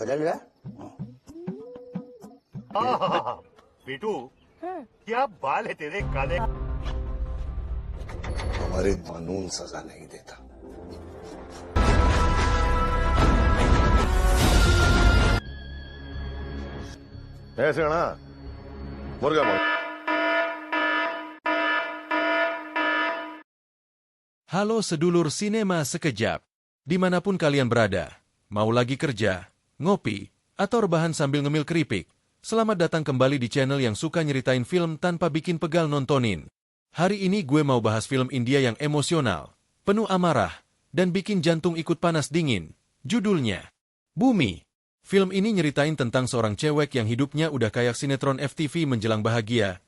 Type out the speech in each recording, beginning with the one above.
बदल रहा? बेटू क्या बाल है तेरे काले। हमारे कानून सजा नहीं देता। Sekarang, Morgan. Halo sedulur sinema sekejap. Dimanapun kalian berada, mau lagi kerja, ngopi, atau rebahan sambil ngemil keripik, selamat datang kembali di channel yang suka nyeritain film tanpa bikin pegal nontonin. Hari ini gue mau bahas film India yang emosional, penuh amarah, dan bikin jantung ikut panas dingin. Judulnya, Bumi. Film ini nyeritain tentang seorang cewek yang hidupnya udah kayak sinetron FTV menjelang bahagia,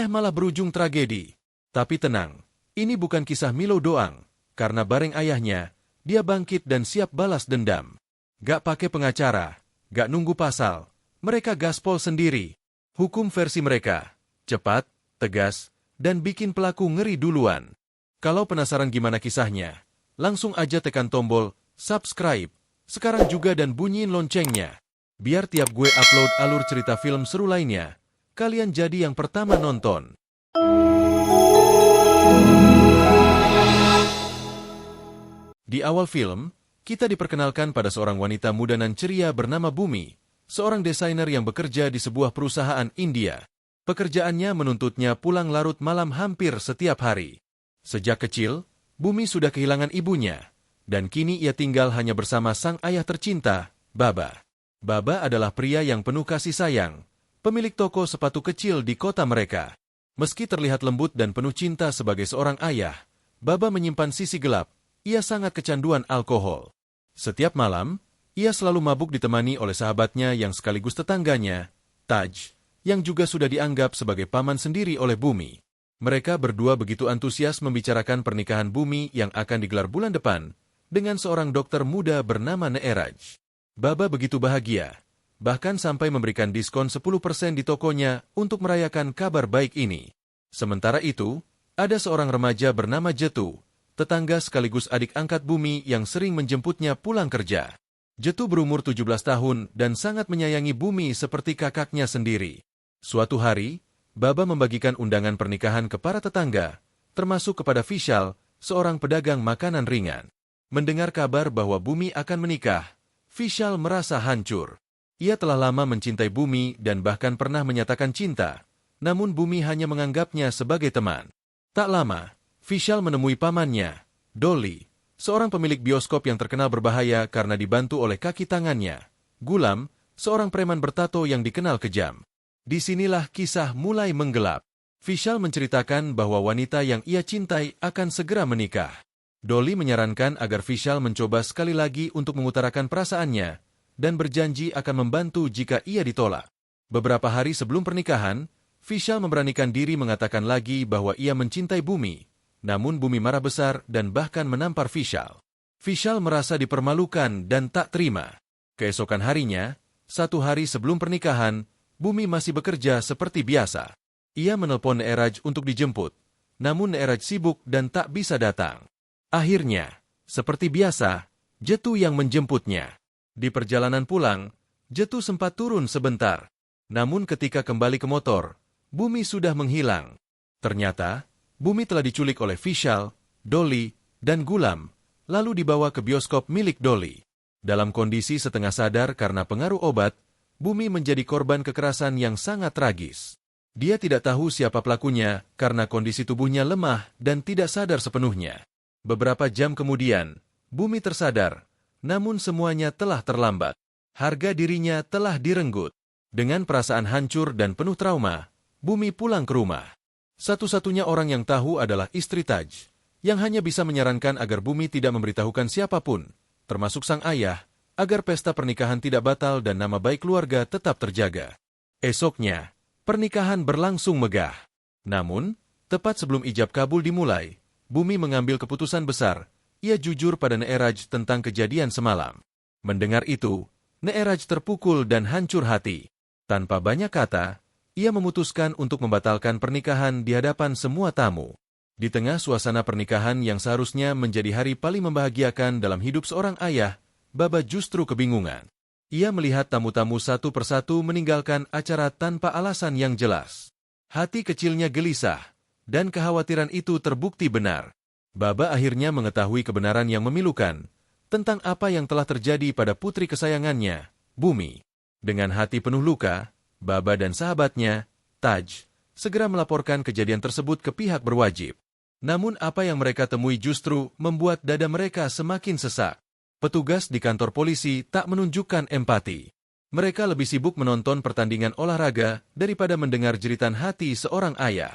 malah berujung tragedi. Tapi tenang, ini bukan kisah Milo doang, karena bareng ayahnya, dia bangkit dan siap balas dendam. Gak pakai pengacara, gak nunggu pasal, mereka gaspol sendiri. Hukum versi mereka, cepat, tegas, dan bikin pelaku ngeri duluan. Kalau penasaran gimana kisahnya, langsung aja tekan tombol subscribe sekarang juga dan bunyiin loncengnya. Biar tiap gue upload alur cerita film seru lainnya, kalian jadi yang pertama nonton. Di awal film, kita diperkenalkan pada seorang wanita muda nan ceria bernama Bumi, seorang desainer yang bekerja di sebuah perusahaan India. Pekerjaannya menuntutnya pulang larut malam hampir setiap hari. Sejak kecil, Bumi sudah kehilangan ibunya, dan kini ia tinggal hanya bersama sang ayah tercinta, Baba. Baba adalah pria yang penuh kasih sayang, pemilik toko sepatu kecil di kota mereka. Meski terlihat lembut dan penuh cinta sebagai seorang ayah, Baba menyimpan sisi gelap. Ia sangat kecanduan alkohol. Setiap malam, ia selalu mabuk ditemani oleh sahabatnya yang sekaligus tetangganya, Taj, yang juga sudah dianggap sebagai paman sendiri oleh Bumi. Mereka berdua begitu antusias membicarakan pernikahan Bumi yang akan digelar bulan depan dengan seorang dokter muda bernama Neeraj. Baba begitu bahagia, bahkan sampai memberikan diskon 10% di tokonya untuk merayakan kabar baik ini. Sementara itu, ada seorang remaja bernama Jetu, tetangga sekaligus adik angkat Bumi yang sering menjemputnya pulang kerja. Jetu berumur 17 tahun dan sangat menyayangi Bumi seperti kakaknya sendiri. Suatu hari, Baba membagikan undangan pernikahan ke para tetangga, termasuk kepada Vishal, seorang pedagang makanan ringan. Mendengar kabar bahwa Bumi akan menikah, Vishal merasa hancur. Ia telah lama mencintai Bumi dan bahkan pernah menyatakan cinta, namun Bumi hanya menganggapnya sebagai teman. Tak lama, Vishal menemui pamannya, Dolly, seorang pemilik bioskop yang terkenal berbahaya karena dibantu oleh kaki tangannya, Gulam, seorang preman bertato yang dikenal kejam. Disinilah kisah mulai menggelap. Vishal menceritakan bahwa wanita yang ia cintai akan segera menikah. Dolly menyarankan agar Vishal mencoba sekali lagi untuk mengutarakan perasaannya dan berjanji akan membantu jika ia ditolak. Beberapa hari sebelum pernikahan, Vishal memberanikan diri mengatakan lagi bahwa ia mencintai Bumi, namun Bumi marah besar dan bahkan menampar Vishal. Vishal merasa dipermalukan dan tak terima. Keesokan harinya, 1 hari sebelum pernikahan, Bumi masih bekerja seperti biasa. Ia menelpon Neeraj untuk dijemput, namun Neeraj sibuk dan tak bisa datang. Akhirnya, seperti biasa, Jetu yang menjemputnya. Di perjalanan pulang, Jetu sempat turun sebentar. Namun ketika kembali ke motor, Bumi sudah menghilang. Ternyata, Bumi telah diculik oleh Vishal, Dolly, dan Gulam, lalu dibawa ke bioskop milik Dolly. Dalam kondisi setengah sadar karena pengaruh obat, Bumi menjadi korban kekerasan yang sangat tragis. Dia tidak tahu siapa pelakunya karena kondisi tubuhnya lemah dan tidak sadar sepenuhnya. Beberapa jam kemudian, Bumi tersadar, namun semuanya telah terlambat. Harga dirinya telah direnggut. Dengan perasaan hancur dan penuh trauma, Bumi pulang ke rumah. Satu-satunya orang yang tahu adalah istri Taj, yang hanya bisa menyarankan agar Bumi tidak memberitahukan siapapun, termasuk sang ayah, agar pesta pernikahan tidak batal dan nama baik keluarga tetap terjaga. Esoknya, pernikahan berlangsung megah. Namun, tepat sebelum ijab kabul dimulai, Bumi mengambil keputusan besar. Ia jujur pada Neeraj tentang kejadian semalam. Mendengar itu, Neeraj terpukul dan hancur hati. Tanpa banyak kata, ia memutuskan untuk membatalkan pernikahan di hadapan semua tamu. Di tengah suasana pernikahan yang seharusnya menjadi hari paling membahagiakan dalam hidup seorang ayah, Baba justru kebingungan. Ia melihat tamu-tamu satu persatu meninggalkan acara tanpa alasan yang jelas. Hati kecilnya gelisah, dan kekhawatiran itu terbukti benar. Baba akhirnya mengetahui kebenaran yang memilukan tentang apa yang telah terjadi pada putri kesayangannya, Bumi. Dengan hati penuh luka, Baba dan sahabatnya, Taj, segera melaporkan kejadian tersebut ke pihak berwajib. Namun apa yang mereka temui justru membuat dada mereka semakin sesak. Petugas di kantor polisi tak menunjukkan empati. Mereka lebih sibuk menonton pertandingan olahraga daripada mendengar jeritan hati seorang ayah.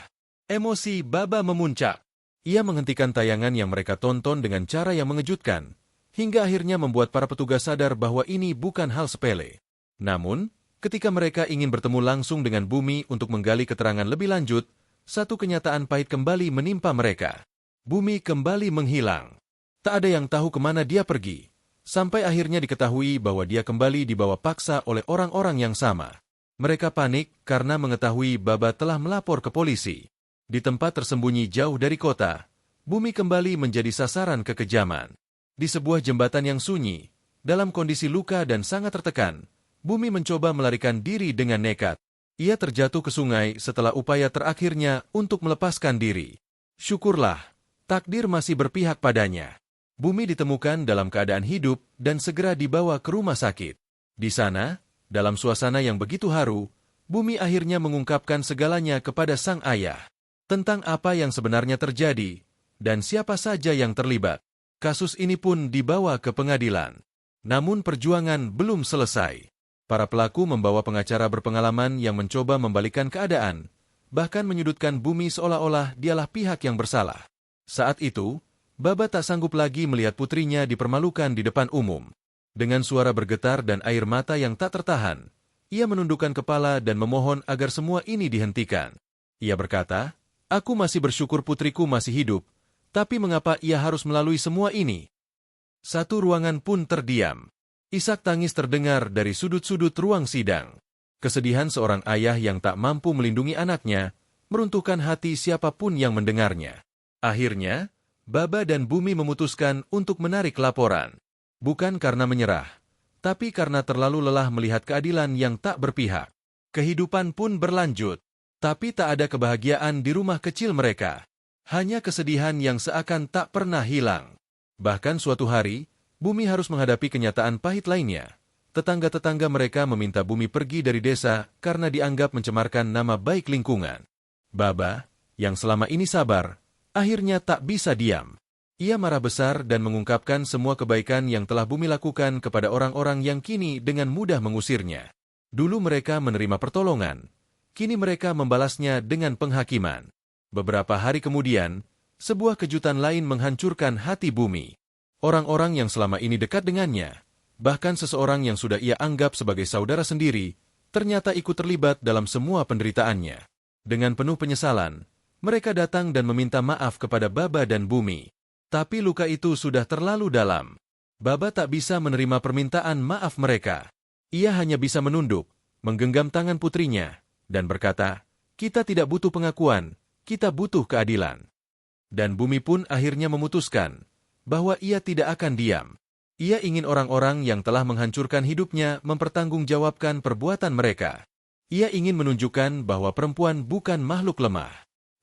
Emosi Baba memuncak. Ia menghentikan tayangan yang mereka tonton dengan cara yang mengejutkan, hingga akhirnya membuat para petugas sadar bahwa ini bukan hal sepele. Namun, ketika mereka ingin bertemu langsung dengan Bumi untuk menggali keterangan lebih lanjut, satu kenyataan pahit kembali menimpa mereka. Bumi kembali menghilang. Tak ada yang tahu kemana dia pergi, sampai akhirnya diketahui bahwa dia kembali dibawa paksa oleh orang-orang yang sama. Mereka panik karena mengetahui Baba telah melapor ke polisi. Di tempat tersembunyi jauh dari kota, Bumi kembali menjadi sasaran kekejaman. Di sebuah jembatan yang sunyi, dalam kondisi luka dan sangat tertekan, Bumi mencoba melarikan diri dengan nekat. Ia terjatuh ke sungai setelah upaya terakhirnya untuk melepaskan diri. Syukurlah, takdir masih berpihak padanya. Bumi ditemukan dalam keadaan hidup dan segera dibawa ke rumah sakit. Di sana, dalam suasana yang begitu haru, Bumi akhirnya mengungkapkan segalanya kepada sang ayah. Tentang apa yang sebenarnya terjadi, dan siapa saja yang terlibat. Kasus ini pun dibawa ke pengadilan. Namun perjuangan belum selesai. Para pelaku membawa pengacara berpengalaman yang mencoba membalikkan keadaan, bahkan menyudutkan Bumi seolah-olah dialah pihak yang bersalah. Saat itu, Baba tak sanggup lagi melihat putrinya dipermalukan di depan umum. Dengan suara bergetar dan air mata yang tak tertahan, ia menundukkan kepala dan memohon agar semua ini dihentikan. Ia berkata, "Aku masih bersyukur putriku masih hidup, tapi mengapa ia harus melalui semua ini?" Satu ruangan pun terdiam. Isak tangis terdengar dari sudut-sudut ruang sidang. Kesedihan seorang ayah yang tak mampu melindungi anaknya meruntuhkan hati siapapun yang mendengarnya. Akhirnya, Baba dan Bumi memutuskan untuk menarik laporan. Bukan karena menyerah, tapi karena terlalu lelah melihat keadilan yang tak berpihak. Kehidupan pun berlanjut, tapi tak ada kebahagiaan di rumah kecil mereka. Hanya kesedihan yang seakan tak pernah hilang. Bahkan suatu hari, Bumi harus menghadapi kenyataan pahit lainnya. Tetangga-tetangga mereka meminta Bumi pergi dari desa karena dianggap mencemarkan nama baik lingkungan. Baba, yang selama ini sabar, akhirnya tak bisa diam. Ia marah besar dan mengungkapkan semua kebaikan yang telah Bumi lakukan kepada orang-orang yang kini dengan mudah mengusirnya. Dulu mereka menerima pertolongan, kini mereka membalasnya dengan penghakiman. Beberapa hari kemudian, sebuah kejutan lain menghancurkan hati Bumi. Orang-orang yang selama ini dekat dengannya, bahkan seseorang yang sudah ia anggap sebagai saudara sendiri, ternyata ikut terlibat dalam semua penderitaannya. Dengan penuh penyesalan, mereka datang dan meminta maaf kepada Baba dan Bumi. Tapi luka itu sudah terlalu dalam. Baba tak bisa menerima permintaan maaf mereka. Ia hanya bisa menunduk, menggenggam tangan putrinya, dan berkata, "Kita tidak butuh pengakuan, kita butuh keadilan." Dan Bumi pun akhirnya memutuskan bahwa ia tidak akan diam. Ia ingin orang-orang yang telah menghancurkan hidupnya mempertanggungjawabkan perbuatan mereka. Ia ingin menunjukkan bahwa perempuan bukan makhluk lemah.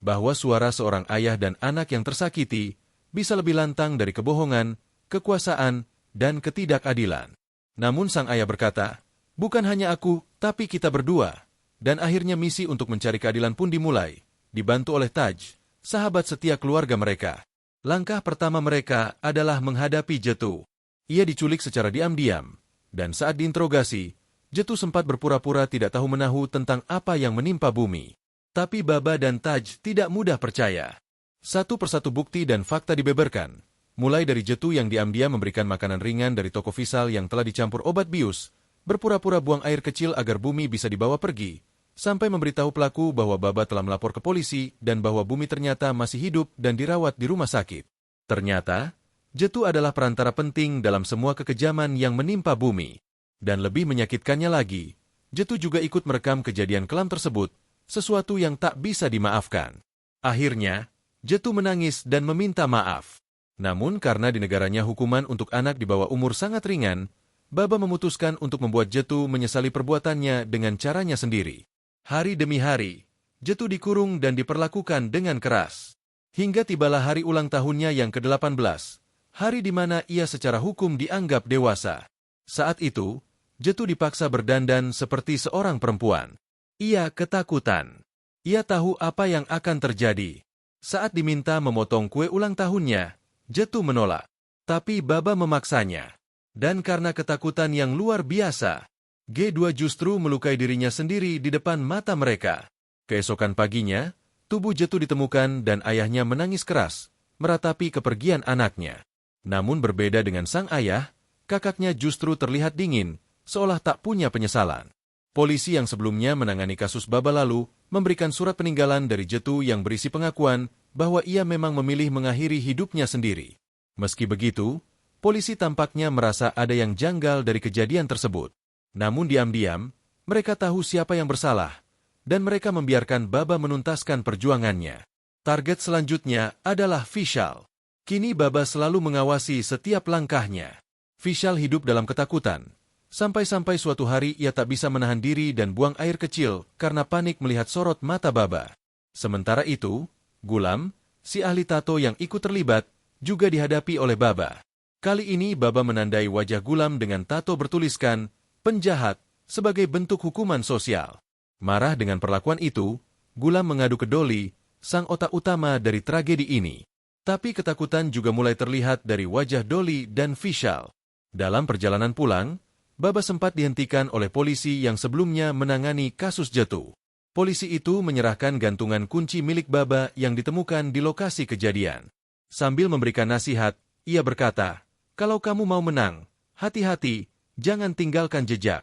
Bahwa suara seorang ayah dan anak yang tersakiti bisa lebih lantang dari kebohongan, kekuasaan, dan ketidakadilan. Namun sang ayah berkata, "Bukan hanya aku, tapi kita berdua." Dan akhirnya misi untuk mencari keadilan pun dimulai, dibantu oleh Taj, sahabat setia keluarga mereka. Langkah pertama mereka adalah menghadapi Jetu. Ia diculik secara diam-diam, dan saat diinterogasi, Jetu sempat berpura-pura tidak tahu menahu tentang apa yang menimpa Bumi. Tapi Baba dan Taj tidak mudah percaya. Satu persatu bukti dan fakta dibeberkan, mulai dari Jetu yang diam-diam memberikan makanan ringan dari toko Visal yang telah dicampur obat bius, berpura-pura buang air kecil agar Bumi bisa dibawa pergi, sampai memberitahu pelaku bahwa Baba telah melapor ke polisi dan bahwa Bumi ternyata masih hidup dan dirawat di rumah sakit. Ternyata, Jetu adalah perantara penting dalam semua kekejaman yang menimpa Bumi. Dan lebih menyakitkannya lagi, Jetu juga ikut merekam kejadian kelam tersebut, sesuatu yang tak bisa dimaafkan. Akhirnya, Jetu menangis dan meminta maaf. Namun karena di negaranya hukuman untuk anak di bawah umur sangat ringan, Baba memutuskan untuk membuat Jetu menyesali perbuatannya dengan caranya sendiri. Hari demi hari, Jetu dikurung dan diperlakukan dengan keras. Hingga tibalah hari ulang tahunnya yang ke-18, hari di mana ia secara hukum dianggap dewasa. Saat itu, Jetu dipaksa berdandan seperti seorang perempuan. Ia ketakutan. Ia tahu apa yang akan terjadi. Saat diminta memotong kue ulang tahunnya, Jetu menolak. Tapi Baba memaksanya. Dan karena ketakutan yang luar biasa, G2 justru melukai dirinya sendiri di depan mata mereka. Keesokan paginya, tubuh Jetu ditemukan dan ayahnya menangis keras, meratapi kepergian anaknya. Namun berbeda dengan sang ayah, kakaknya justru terlihat dingin, seolah tak punya penyesalan. Polisi yang sebelumnya menangani kasus Baba lalu, memberikan surat peninggalan dari Jetu yang berisi pengakuan bahwa ia memang memilih mengakhiri hidupnya sendiri. Meski begitu, polisi tampaknya merasa ada yang janggal dari kejadian tersebut. Namun diam-diam, mereka tahu siapa yang bersalah, dan mereka membiarkan Baba menuntaskan perjuangannya. Target selanjutnya adalah Vishal. Kini Baba selalu mengawasi setiap langkahnya. Vishal hidup dalam ketakutan, sampai-sampai suatu hari ia tak bisa menahan diri dan buang air kecil karena panik melihat sorot mata Baba. Sementara itu, Gulam, si ahli tato yang ikut terlibat, juga dihadapi oleh Baba. Kali ini Baba menandai wajah Gulam dengan tato bertuliskan, penjahat, sebagai bentuk hukuman sosial. Marah dengan perlakuan itu, Gulam mengadu ke Dolly, sang otak utama dari tragedi ini. Tapi ketakutan juga mulai terlihat dari wajah Dolly dan Vishal. Dalam perjalanan pulang, Baba sempat dihentikan oleh polisi yang sebelumnya menangani kasus Jetu. Polisi itu menyerahkan gantungan kunci milik Baba yang ditemukan di lokasi kejadian. Sambil memberikan nasihat, ia berkata, "Kalau kamu mau menang, hati-hati, jangan tinggalkan jejak."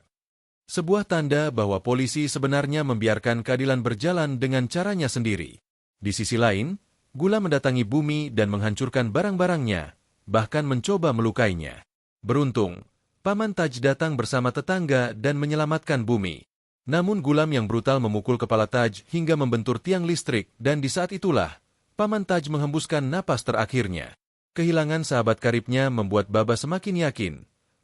Sebuah tanda bahwa polisi sebenarnya membiarkan keadilan berjalan dengan caranya sendiri. Di sisi lain, Gula mendatangi Bumi dan menghancurkan barang-barangnya, bahkan mencoba melukainya. Beruntung, Paman Taj datang bersama tetangga dan menyelamatkan Bumi. Namun Gulam yang brutal memukul kepala Taj hingga membentur tiang listrik dan di saat itulah, Paman Taj menghembuskan napas terakhirnya. Kehilangan sahabat karibnya membuat Baba semakin yakin,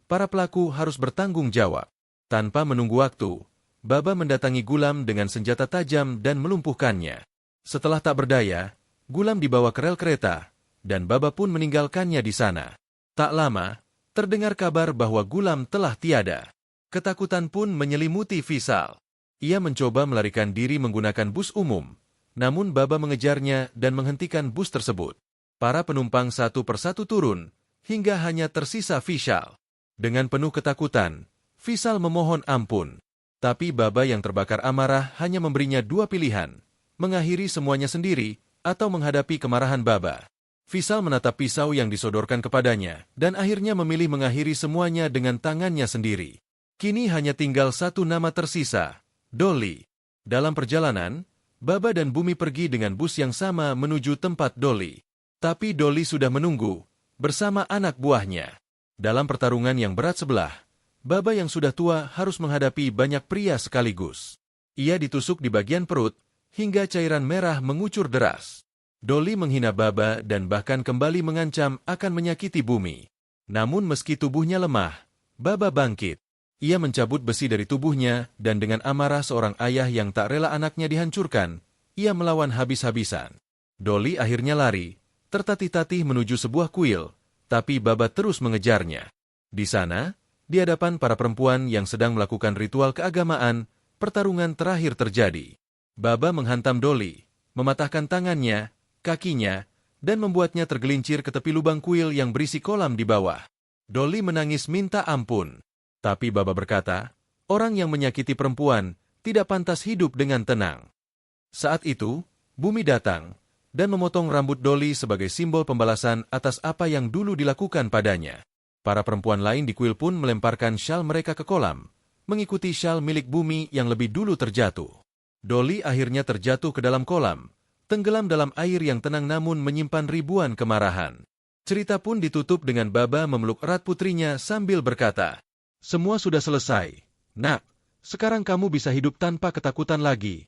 para pelaku harus bertanggung jawab. Tanpa menunggu waktu, Baba mendatangi Gulam dengan senjata tajam dan melumpuhkannya. Setelah tak berdaya, Gulam dibawa ke rel kereta, dan Baba pun meninggalkannya di sana. Tak lama, terdengar kabar bahwa Gulam telah tiada. Ketakutan pun menyelimuti Vishal. Ia mencoba melarikan diri menggunakan bus umum, namun Baba mengejarnya dan menghentikan bus tersebut. Para penumpang satu persatu turun, hingga hanya tersisa Vishal. Dengan penuh ketakutan, Vishal memohon ampun. Tapi Baba yang terbakar amarah hanya memberinya dua pilihan, mengakhiri semuanya sendiri, atau menghadapi kemarahan Baba. Vishal menatap pisau yang disodorkan kepadanya, dan akhirnya memilih mengakhiri semuanya dengan tangannya sendiri. Kini hanya tinggal satu nama tersisa, Dolly. Dalam perjalanan, Baba dan Bumi pergi dengan bus yang sama menuju tempat Dolly. Tapi Dolly sudah menunggu, bersama anak buahnya. Dalam pertarungan yang berat sebelah, Baba yang sudah tua harus menghadapi banyak pria sekaligus. Ia ditusuk di bagian perut, hingga cairan merah mengucur deras. Dolly menghina Baba dan bahkan kembali mengancam akan menyakiti Bumi. Namun meski tubuhnya lemah, Baba bangkit. Ia mencabut besi dari tubuhnya, dan dengan amarah seorang ayah yang tak rela anaknya dihancurkan, ia melawan habis-habisan. Dolly akhirnya lari, tertatih-tatih menuju sebuah kuil, tapi Baba terus mengejarnya. Di sana, di hadapan para perempuan yang sedang melakukan ritual keagamaan, pertarungan terakhir terjadi. Baba menghantam Dolly, mematahkan tangannya, kakinya, dan membuatnya tergelincir ke tepi lubang kuil yang berisi kolam di bawah. Dolly menangis minta ampun. Tapi Baba berkata, orang yang menyakiti perempuan tidak pantas hidup dengan tenang. Saat itu, Bumi datang dan memotong rambut Dolly sebagai simbol pembalasan atas apa yang dulu dilakukan padanya. Para perempuan lain di kuil pun melemparkan syal mereka ke kolam, mengikuti syal milik Bumi yang lebih dulu terjatuh. Dolly akhirnya terjatuh ke dalam kolam, tenggelam dalam air yang tenang namun menyimpan ribuan kemarahan. Cerita pun ditutup dengan Baba memeluk erat putrinya sambil berkata, "Semua sudah selesai. Nak, sekarang kamu bisa hidup tanpa ketakutan lagi."